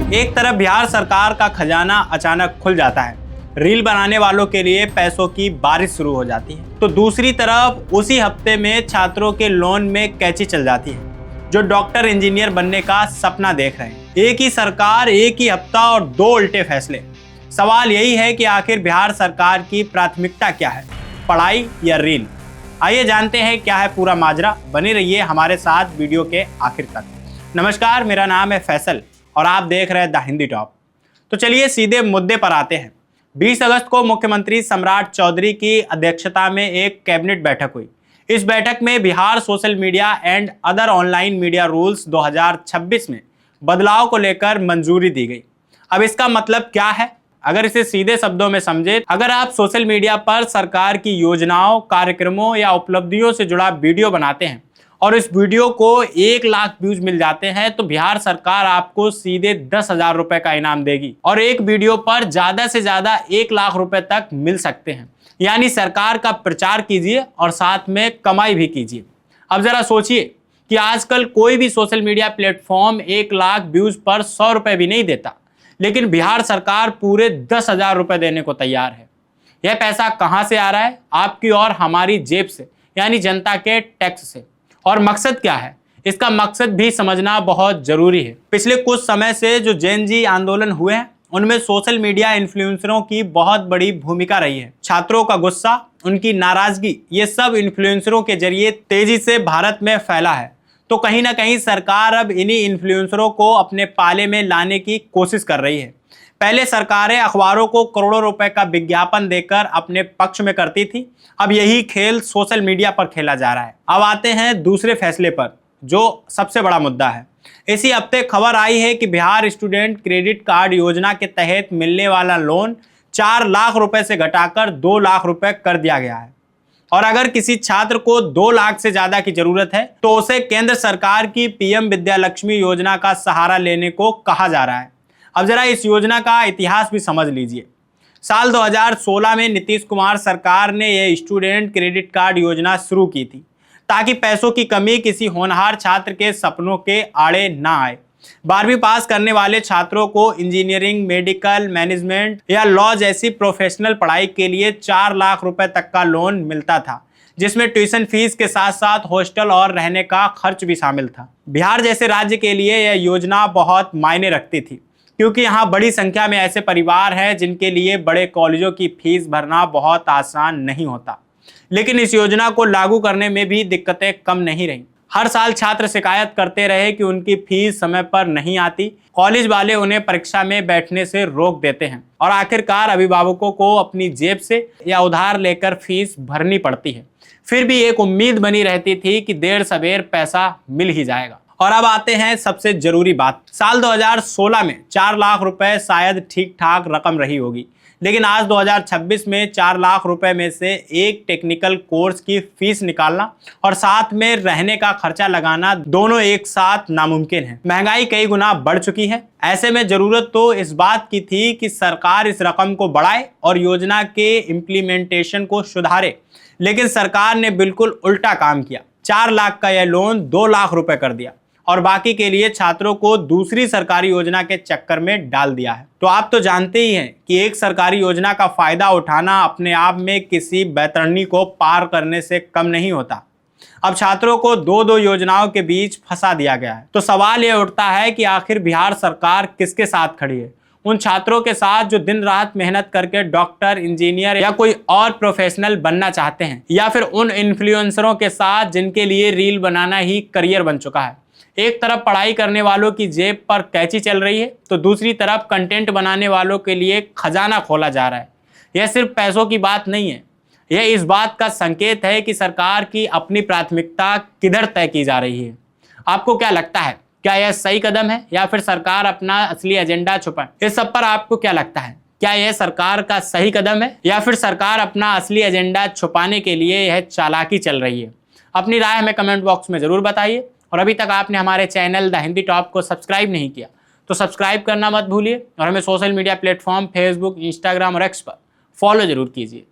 एक तरफ बिहार सरकार का खजाना अचानक खुल जाता है, रील बनाने वालों के लिए पैसों की बारिश शुरू हो जाती है, तो दूसरी तरफ उसी हफ्ते में छात्रों के लोन में कैंची चल जाती है जो डॉक्टर इंजीनियर बनने का सपना देख रहे हैं। एक ही सरकार, एक ही हफ्ता और दो उल्टे फैसले। सवाल यही है कि आखिर बिहार सरकार की प्राथमिकता क्या है, पढ़ाई या रील? आइए जानते हैं क्या है पूरा माजरा। बने रहिए हमारे साथ वीडियो के आखिर तक। नमस्कार, मेरा नाम है फैसल और आप देख रहे हैं द हिंदी टॉप। तो चलिए सीधे मुद्दे पर आते हैं। 20 अगस्त को मुख्यमंत्री सम्राट चौधरी की अध्यक्षता में एक कैबिनेट बैठक हुई। इस बैठक में Bihar social media and other online media rules 2026 में बदलाव को लेकर मंजूरी दी गई। अब इसका मतलब क्या है, अगर इसे सीधे शब्दों में समझे, अगर आप सोशल मीडिया पर सरकार की योजनाओं, कार्यक्रमों या उपलब्धियों से जुड़ा वीडियो बनाते हैं और इस वीडियो को 1 लाख व्यूज मिल जाते हैं तो बिहार सरकार आपको सीधे 10,000 रुपए का इनाम देगी और एक वीडियो पर ज्यादा से ज्यादा 1 लाख रुपए तक मिल सकते हैं। यानी सरकार का प्रचार कीजिए और साथ में कमाई भी कीजिए। अब जरा सोचिए कि आजकल कोई भी social media platform 1 lakh views पर 100 रुपए भी नहीं देता, लेकिन बिहार सरकार पूरे 10,000 रुपए देने को तैयार है। यह पैसा कहां से आ रहा है? आपकी और हमारी जेब से, यानी जनता के टैक्स से। और मकसद क्या है, इसका मकसद भी समझना बहुत जरूरी है। पिछले कुछ समय से जो जेन जी आंदोलन हुए हैं उनमें सोशल मीडिया इन्फ्लुएंसरों की बहुत बड़ी भूमिका रही है। छात्रों का गुस्सा, उनकी नाराजगी, ये सब इन्फ्लुएंसरों के जरिए तेजी से भारत में फैला है। तो कहीं ना कहीं सरकार अब इन्हीं इन्फ्लुएंसरों को अपने पाले में लाने की कोशिश कर रही है। पहले सरकारें अखबारों को करोड़ों रुपए का विज्ञापन देकर अपने पक्ष में करती थी, अब यही खेल सोशल मीडिया पर खेला जा रहा है। अब आते हैं दूसरे फैसले पर, जो सबसे बड़ा मुद्दा है। इसी हफ्ते खबर आई है कि बिहार स्टूडेंट क्रेडिट कार्ड योजना के तहत मिलने वाला लोन 4 लाख रुपए से घटाकर 2 लाख रुपए कर दिया गया है। और अगर किसी छात्र को 2 लाख से ज्यादा की जरूरत है तो उसे केंद्र सरकार की पीएम विद्यालक्ष्मी योजना का सहारा लेने को कहा जा रहा है। अब जरा इस योजना का इतिहास भी समझ लीजिए। साल 2016 में नीतीश कुमार सरकार ने यह स्टूडेंट क्रेडिट कार्ड योजना शुरू की थी ताकि पैसों की कमी किसी होनहार छात्र के सपनों के आड़े ना आए। 12वीं पास करने वाले छात्रों को इंजीनियरिंग, मेडिकल, मैनेजमेंट या लॉ जैसी प्रोफेशनल पढ़ाई के लिए 4 लाख रुपए तक का लोन मिलता था, जिसमें ट्यूशन फीस के साथ साथ हॉस्टल और रहने का खर्च भी शामिल था। बिहार जैसे राज्य के लिए यह योजना बहुत मायने रखती थी, क्योंकि यहाँ बड़ी संख्या में ऐसे परिवार हैं जिनके लिए बड़े कॉलेजों की फीस भरना बहुत आसान नहीं होता। लेकिन इस योजना को लागू करने में भी दिक्कतें कम नहीं रहीं। हर साल छात्र शिकायत करते रहे कि उनकी फीस समय पर नहीं आती, कॉलेज वाले उन्हें परीक्षा में बैठने से रोक देते हैं और आखिरकार अभिभावकों को अपनी जेब से या उधार लेकर फीस भरनी पड़ती है। फिर भी एक उम्मीद बनी रहती थी कि देर सवेर पैसा मिल ही जाएगा। और अब आते हैं सबसे जरूरी बात। साल 2016 में 4 लाख रुपए शायद ठीक ठाक रकम रही होगी, लेकिन आज 2026 में 4 लाख रुपए में से एक टेक्निकल कोर्स की फीस निकालना और साथ में रहने का खर्चा लगाना दोनों एक साथ नामुमकिन है। महंगाई कई गुना बढ़ चुकी है। ऐसे में जरूरत तो इस बात की थी कि सरकार इस रकम को बढ़ाए और योजना के इम्प्लीमेंटेशन को सुधारे, लेकिन सरकार ने बिल्कुल उल्टा काम किया। 4 लाख का यह लोन 2 लाख रुपए कर दिया और बाकी के लिए छात्रों को दूसरी सरकारी योजना के चक्कर में डाल दिया है। तो आप तो जानते ही हैं कि एक सरकारी योजना का फायदा उठाना अपने आप में किसी बैतरणी को पार करने से कम नहीं होता। अब छात्रों को दो योजनाओं के बीच फंसा दिया गया है। तो सवाल यह उठता है कि आखिर बिहार सरकार किसके साथ खड़ी है? उन छात्रों के साथ जो दिन रात मेहनत करके डॉक्टर, इंजीनियर या कोई और प्रोफेशनल बनना चाहते हैं, या फिर उन इन्फ्लुएंसरों के साथ जिनके लिए रील बनाना ही करियर बन चुका है? एक तरफ पढ़ाई करने वालों की जेब पर कैंची चल रही है तो दूसरी तरफ कंटेंट बनाने वालों के लिए खजाना खोला जा रहा है। यह सिर्फ पैसों की बात नहीं है, यह इस बात का संकेत है कि सरकार की अपनी प्राथमिकता किधर तय की जा रही है। आपको क्या लगता है, क्या यह सही कदम है या फिर सरकार अपना असली एजेंडा छुपाए? इस सब पर आपको क्या लगता है, क्या यह सरकार का सही कदम है या फिर सरकार अपना असली एजेंडा छुपाने के लिए यह चालाकी चल रही है? अपनी राय हमें कमेंट बॉक्स में जरूर बताइए। और अभी तक आपने हमारे चैनल द हिंदी टॉप को सब्सक्राइब नहीं किया तो सब्सक्राइब करना मत भूलिए और हमें social media platform Facebook, Instagram और एक्स पर फॉलो जरूर कीजिए।